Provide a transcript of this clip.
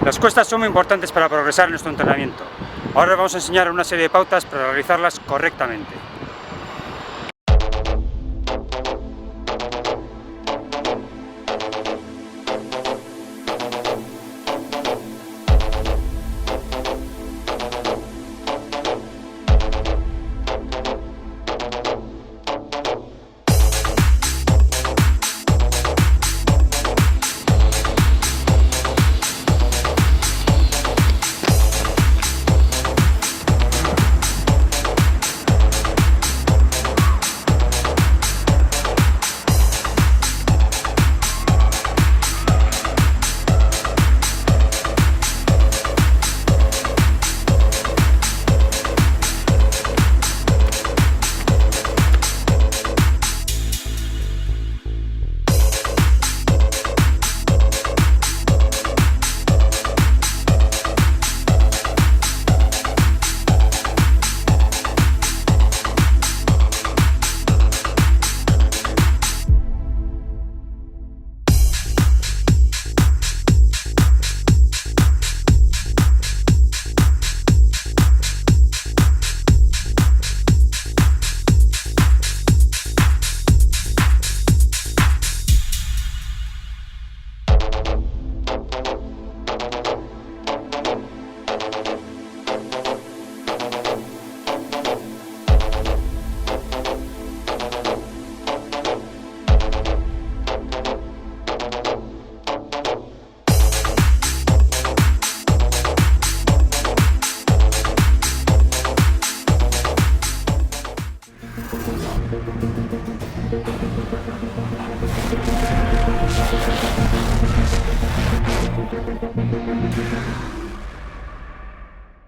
Las cuestas son muy importantes para progresar en nuestro entrenamiento. Ahora os vamos a enseñar una serie de pautas para realizarlas correctamente.